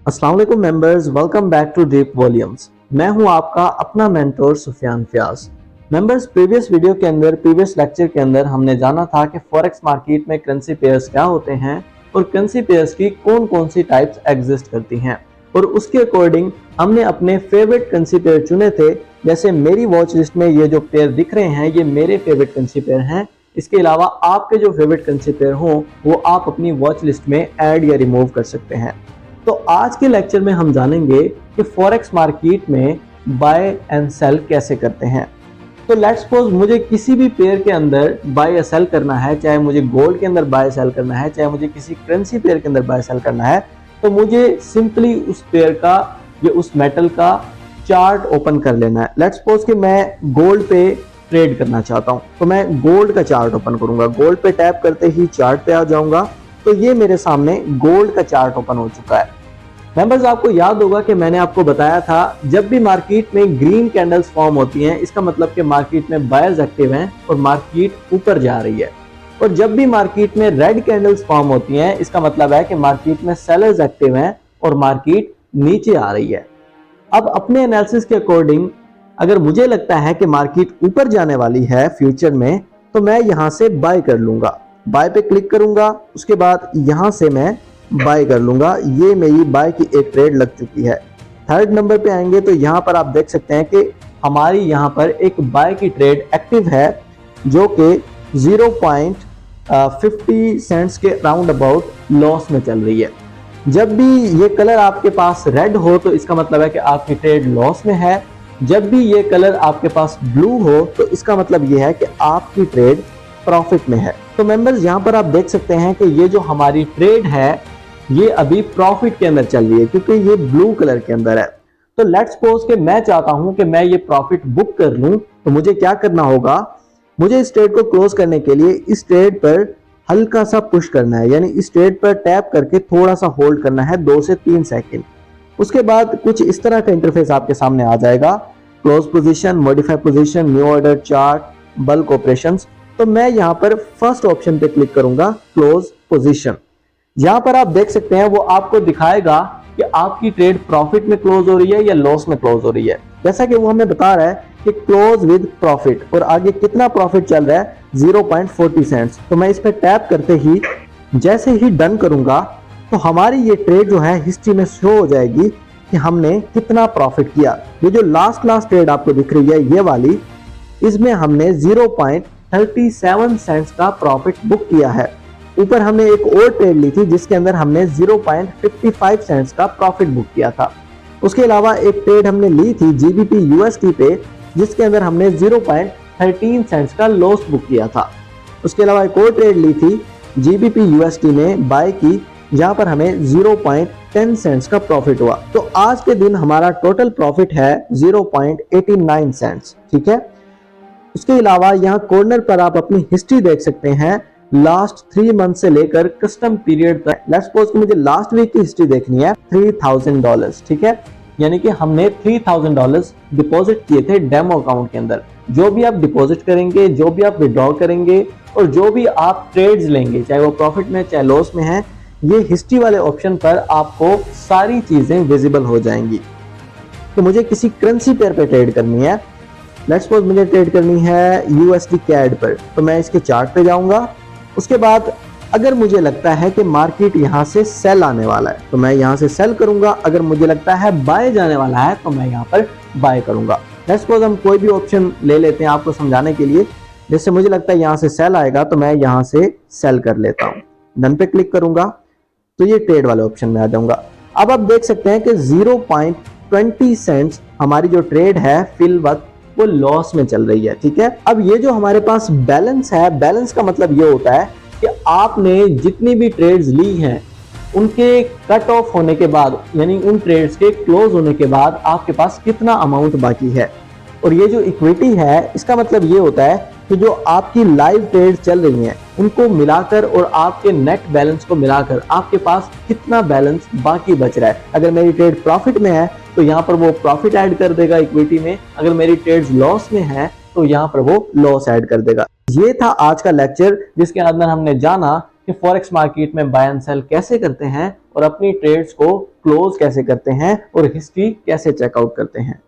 अस्सलाम वालेकुम members, welcome back to Deep Volumes. मैं हूं आपका अपना mentor Sufiyan Fayaz. Members, previous lecture के अंदर हमने जाना था कि फॉरेक्स मार्केट में करेंसी पेयर्स क्या होते हैं और करेंसी पेयर्स की कौन कौन सी टाइप्स एग्जिस्ट करती हैं, और उसके अकॉर्डिंग हमने अपने फेवरेट करेंसी पेयर चुने थे। जैसे मेरी वॉच लिस्ट में ये जो पेयर दिख रहे हैं ये मेरे फेवरेट करेंसी पेयर हैं। इसके अलावा आपके जो फेवरेट करेंसी पेयर हो वो आप अपनी वॉच लिस्ट में ऐड या रिमूव कर सकते हैं। तो आज के लेक्चर में हम जानेंगे कि फॉरेक्स मार्केट में बाय एंड सेल कैसे करते हैं। तो लेट्स सपोज मुझे किसी भी पेयर के अंदर बाय या सेल करना है, चाहे मुझे गोल्ड के अंदर बाय सेल करना है, चाहे मुझे किसी करेंसी पेयर के अंदर बाय सेल करना है, तो मुझे सिंपली उस पेयर का या उस मेटल का चार्ट ओपन कर लेना है। लेट्स सपोज कि मैं गोल्ड पे ट्रेड करना चाहता हूं, तो मैं गोल्ड का चार्ट ओपन करूंगा। गोल्ड पे टैप करते ही चार्ट पे आ जाऊंगा, तो ये मेरे सामने गोल्ड का चार्ट ओपन हो चुका है। मेंबर्स, आपको याद होगा कि मैंने आपको बताया था जब भी मार्केट में ग्रीन कैंडल्स फॉर्म होती हैं इसका मतलब कि मार्केट में बायर्स एक्टिव हैं और मार्केट ऊपर जा रही है, और जब भी मार्केट में रेड कैंडल्स फॉर्म होती हैं इसका मतलब है कि मार्केट में सेलर्स एक्टिव हैं और मार्केट नीचे आ रही है। अब अपने एनालिसिस के अकॉर्डिंग अगर मुझे लगता है कि मार्केट ऊपर जाने वाली है फ्यूचर में, तो मैं यहां से बाय कर लूंगा। बाय पे क्लिक करूंगा, उसके बाद यहां से मैं बाय कर लूंगा। ये मेरी बाय की एक ट्रेड लग चुकी है। थर्ड नंबर पे आएंगे तो यहां पर आप देख सकते हैं कि हमारी यहां पर एक बाय की ट्रेड एक्टिव है जो कि 0.50 सेंट्स के राउंड अबाउट लॉस में चल रही है। जब भी ये कलर आपके पास रेड हो तो इसका मतलब है कि आपकी ट्रेड लॉस में है। जब भी ये कलर आपके पास ब्लू हो तो इसका मतलब ये है कि आपकी ट्रेड प्रॉफिट में है। तो मेंबर्स, यहां पर आप देख सकते हैं कि ये जो हमारी ट्रेड है ये अभी प्रॉफिट के अंदर चल रही है क्योंकि ये ब्लू कलर के अंदर है। तो लेट्स सपोज कि मैं चाहता हूं कि मैं ये प्रॉफिट बुक कर लूं, तो मुझे क्या करना होगा? मुझे इस ट्रेड को क्लोज करने के लिए इस ट्रेड पर हल्का सा पुश करना है, यानी इस ट्रेड पर टैप करके थोड़ा सा होल्ड करना है 2 से 3 सेकंड। उसके बाद कुछ इस तरह का इंटरफेस आपके सामने आ जाएगा। Close position, modify position, new order chart, bulk operations. तो मैं यहां पर फर्स्ट ऑप्शन पे क्लिक करूंगा, क्लोज पोजीशन। यहां पर आप देख सकते हैं वो आपको दिखाएगा कि आपकी ट्रेड प्रॉफिट में क्लोज हो रही है या लॉस में क्लोज हो रही है। जैसा कि वो हमें बता रहा है कि क्लोज विद प्रॉफिट, और आगे कितना प्रॉफिट चल रहा है 0.40 सेंट्स। तो मैं इस पर टैप करते ही जैसे ही डन करूंगा तो हमारी ये ट्रेड जो है हिस्ट्री में शो हो जाएगी कि हमने कितना प्रॉफिट किया। ये जो लास्ट ट्रेड आपको दिख रही है ये वाली, इसमें हमने 0.37 सेंट्स का प्रॉफिट बुक किया है। ऊपर हमने एक और ट्रेड ली थी जिसके अंदर हमने 0.55 सेंट्स का प्रॉफिट बुक किया था। उसके अलावा एक ट्रेड हमने ली थी जीबीपी यूएसटी पे जिसके अंदर हमने 0.13 सेंट्स का लॉस बुक किया था। उसके अलावा एक और ट्रेड ली थी जीबीपी यूएसटी में बाय की, जहां पर हमें 0.10 सेंट्स का प्रॉफिट हुआ। तो आज के दिन हमारा टोटल प्रॉफिट है 0.89 सेंट्स। ठीक है। उसके अलावा यहाँ कॉर्नर पर आप अपनी हिस्ट्री देख सकते हैं लास्ट 3 मंथ से लेकर कस्टम पीरियड तक। लेट्स सपोज कि मुझे लास्ट वीक की हिस्ट्री देखनी है, $3000। ठीक है, यानी कि हमने $3000 डिपॉजिट किए थे डेमो अकाउंट के अंदर। जो भी आप डिपॉजिट करेंगे, जो भी आप विड्रॉ करेंगे और जो भी आप ट्रेड्स लेंगे, चाहे वो प्रॉफिट में चाहे लॉस में है, ये हिस्ट्री वाले ऑप्शन पर आपको सारी चीजें विजिबल हो जाएंगी। तो मुझे किसी करेंसी पेयर पे ट्रेड करनी है। लेट्स सपोज मुझे ट्रेड करनी है यूएसडी कैड पर, तो मैं इसके चार्ट पे जाऊंगा। उसके बाद अगर मुझे लगता है कि मार्केट यहाँ से सेल आने वाला है तो मैं यहाँ से सेल करूंगा। अगर मुझे लगता है बाय जाने वाला है तो मैं यहाँ पर बाय करूंगा। लेट्स सपोज हम कोई भी ऑप्शन ले लेते हैं आपको समझाने के लिए। जैसे मुझे लगता है यहाँ से सेल आएगा तो मैं यहाँ से सेल कर लेता हूँ। डन पे क्लिक करूंगा तो ये ट्रेड वाले ऑप्शन में आ जाऊंगा। अब आप देख सकते हैं कि 0.20 सेंट्स हमारी जो ट्रेड है फिल वक्त वो लॉस में चल रही है। ठीक है। अब ये जो हमारे पास बैलेंस है, बैलेंस का मतलब ये होता है कि आपने जितनी भी ट्रेड्स ली हैं उनके कट ऑफ होने के बाद, यानी उन ट्रेड्स के क्लोज होने के बाद आपके पास कितना अमाउंट बाकी है। और ये जो इक्विटी है इसका मतलब ये होता है कि जो आपकी लाइव ट्रेड चल रही हैं उनको मिलाकर और आपके नेट बैलेंस को मिलाकर आपके पास कितना बैलेंस बाकी बच रहा है। अगर मेरी ट्रेड प्रॉफिट में है तो यहाँ पर वो प्रॉफिट ऐड कर देगा इक्विटी में, अगर मेरी ट्रेड्स लॉस में है तो यहाँ पर वो लॉस ऐड कर देगा। ये था आज का लेक्चर जिसके अंदर हमने जाना कि फॉरेक्स मार्केट में बाय एंड सेल कैसे करते हैं और अपनी ट्रेड्स को क्लोज कैसे करते हैं और हिस्ट्री कैसे चेकआउट करते हैं।